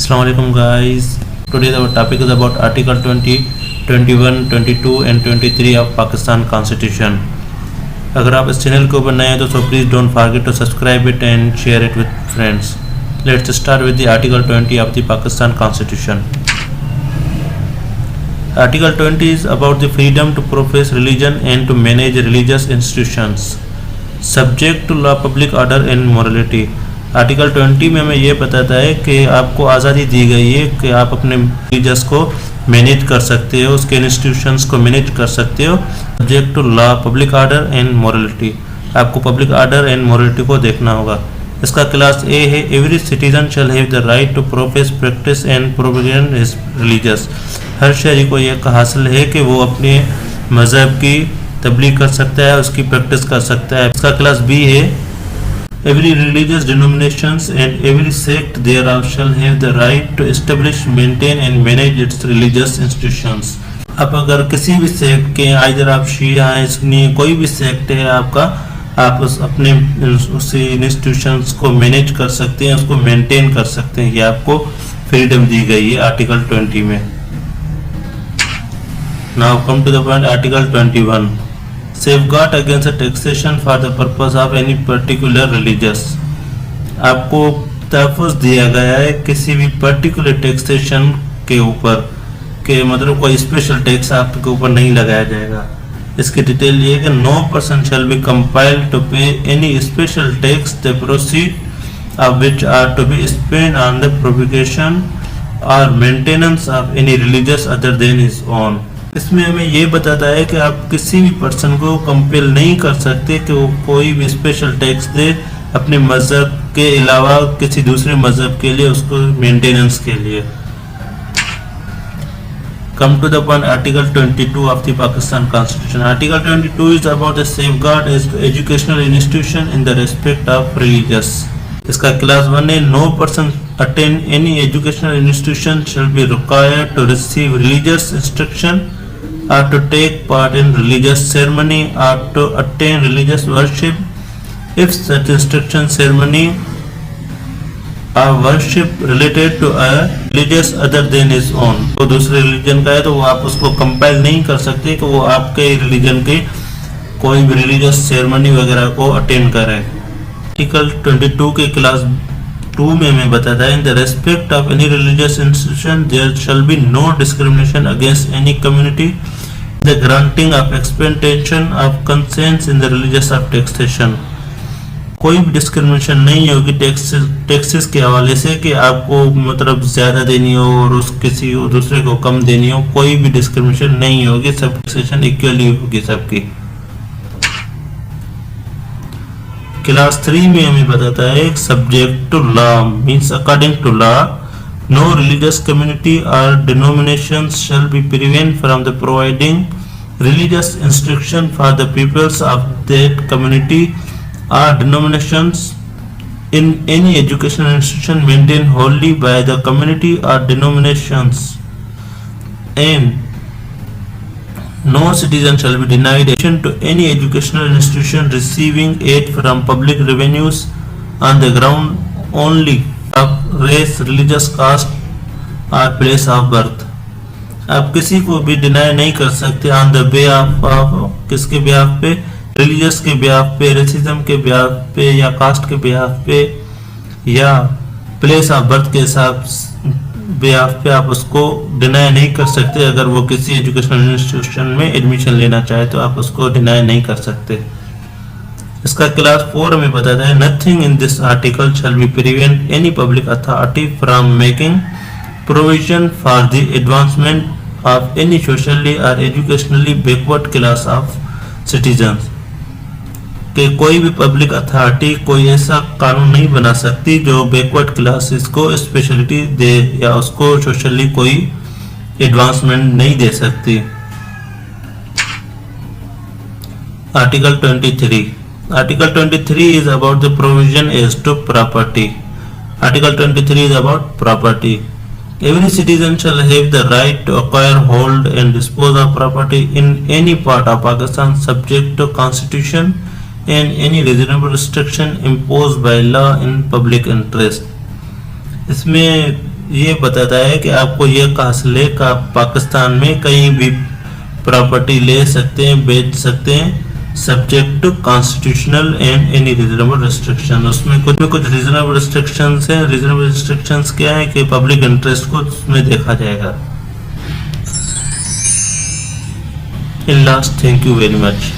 Assalamualaikum guys. Today our topic is about Article 20, 21, 22 and 23 of Pakistan Constitution. अगर आप इस channel के ऊपर नए हैं तो please don't forget to subscribe it and share it with friends. Let's start with the Article 20 of the Pakistan Constitution. Article 20 is about the freedom to profess religion and to manage religious institutions, subject to law, public order and morality. Article 20 में हमें ये बताता है कि आपको आज़ादी दी गई है कि आप अपने रिलीजस को मैनेज कर सकते हो, उसके इंस्टीट्यूशंस को मैनेज कर सकते हो, subject to law, public order and morality. आपको पब्लिक ऑर्डर एंड मोरलिटी को देखना होगा. इसका क्लास ए है. Every citizen shall have the right to profess, practise and propagate his religious. हर शहरी को यह हासिल है कि वो अपने मज़हब की तबलीग कर सकता है, उसकी प्रैक्टिस कर सकता है. इसका क्लास बी है. Every religious denominations and every sect thereof shall have the right to establish, maintain and manage its religious institutions. अब अगर किसी भी सेक्ट के, आइदर आप शिया हैं, सुन्नी, कोई भी सेक्ट है आपका, आप अपने उसी इंस्टीट्यूशंस को मैनेज कर सकते हैं, उसको मेंटेन कर सकते हैं. ये आपको फ्रीडम दी गई है आर्टिकल 20 में. Now come to the point. Article 21. Safeguard against taxation for the purpose of any particular religious. आपको तहफ़्फ़ुज़ दिया गया है किसी भी पर्टिकुलर टैक्सेशन के ऊपर, के मतलब कोई स्पेशल टैक्स आपके ऊपर नहीं लगाया जाएगा. इसकी डिटेल ये है कि no person shall be compelled to pay any special tax the proceeds of which are to be spent on the propagation or maintenance of any religious other than his own. इसमें हमें ये बताता है कि आप किसी भी पर्सन को कंपेल नहीं कर सकते कि वो कोई भी स्पेशल टैक्स दे अपने मज़हब के अलावा किसी दूसरे मज़हब के लिए, उसको मेंटेनेंस के लिए. Come to the point. Article 22 of the Pakistan constitution. Article 22 is about the safeguard as educational institution in the respect of religious. इसका क्लास 1 है. No person attend any educational institution shall be required to receive religious instruction or to take part in religious ceremony or to attain religious worship if such instruction, ceremony or worship related to a religious other than his own. तो दूसरे religion का है तो वो आप उसको compel नहीं कर सकते कि वो आपके रिलीजन के कोई भी रिलीजियस सेरेमनी वगैरह को अटेंड करे. आर्टिकल 22 के क्लास 2 में हमें बताता है. In the respect of any religious institution there shall be no discrimination against any community, the granting of exemption of consents in the religious of taxation. कोई भी डिस्क्रिमिनेशन नहीं होगी टैक्सेस के हवाले से कि आपको मतलब ज़्यादा देनी हो और उस किसी दूसरे को कम देनी हो. कोई भी डिस्क्रिमिनेशन नहीं होगी, सब टैक्सेशन इक्वली होगी सबकी. क्लास 3 में हमें बताता है subject to law means according to law no religious community और denominations shall be prevent from the providing religious instruction for the peoples of that community और denominations in any educational institution maintain wholly by the community और denominations. And no citizen shall be denied admission to any educational institution receiving aid from public revenues on the ground only of race, religious caste or place of birth. आप किसी को भी deny नहीं कर सकते on the बेहाफ of, किसके बेहाफ पे, religious के बेहाफ पे, रेसिज्म के बेहाफ पे या कास्ट के बेहाफ पे या प्लेस ऑफ बर्थ के हिसाब बेहाफ पे आप उसको डिनाई नहीं कर सकते. अगर वो किसी एजुकेशनल इंस्टीट्यूशन में एडमिशन लेना चाहे तो आप उसको डिनाई नहीं कर सकते. इसका क्लास 4 में बताता है. Nothing in this article shall be prevent any public authority from making provision for the advancement of any socially और educationally backward class of citizens. कि कोई भी पब्लिक अथॉरिटी कोई ऐसा कानून नहीं बना सकती जो बैकवर्ड क्लासेस को स्पेशलिटी दे या उसको सोशली कोई एडवांसमेंट नहीं दे सकती. Article 23. Article 23 is about the provision as to property. Article 23 is about property. Every citizen shall have the right to acquire, hold and dispose of property in any part of Pakistan subject to constitution and any reasonable restriction imposed by law in public interest. इसमें ये बताता है कि आपको ये कहाँ से ले का पाकिस्तान में कहीं भी प्रॉपर्टी ले सकते हैं, बेच सकते हैं, subject to constitutional and any reasonable restriction. उसमें कुछ रीजनेबल रिस्ट्रिक्शंस हैं। रीजनेबल रिस्ट्रिक्शंस क्या है कि पब्लिक इंटरेस्ट को उसमें देखा जाएगा। In last, thank you very much.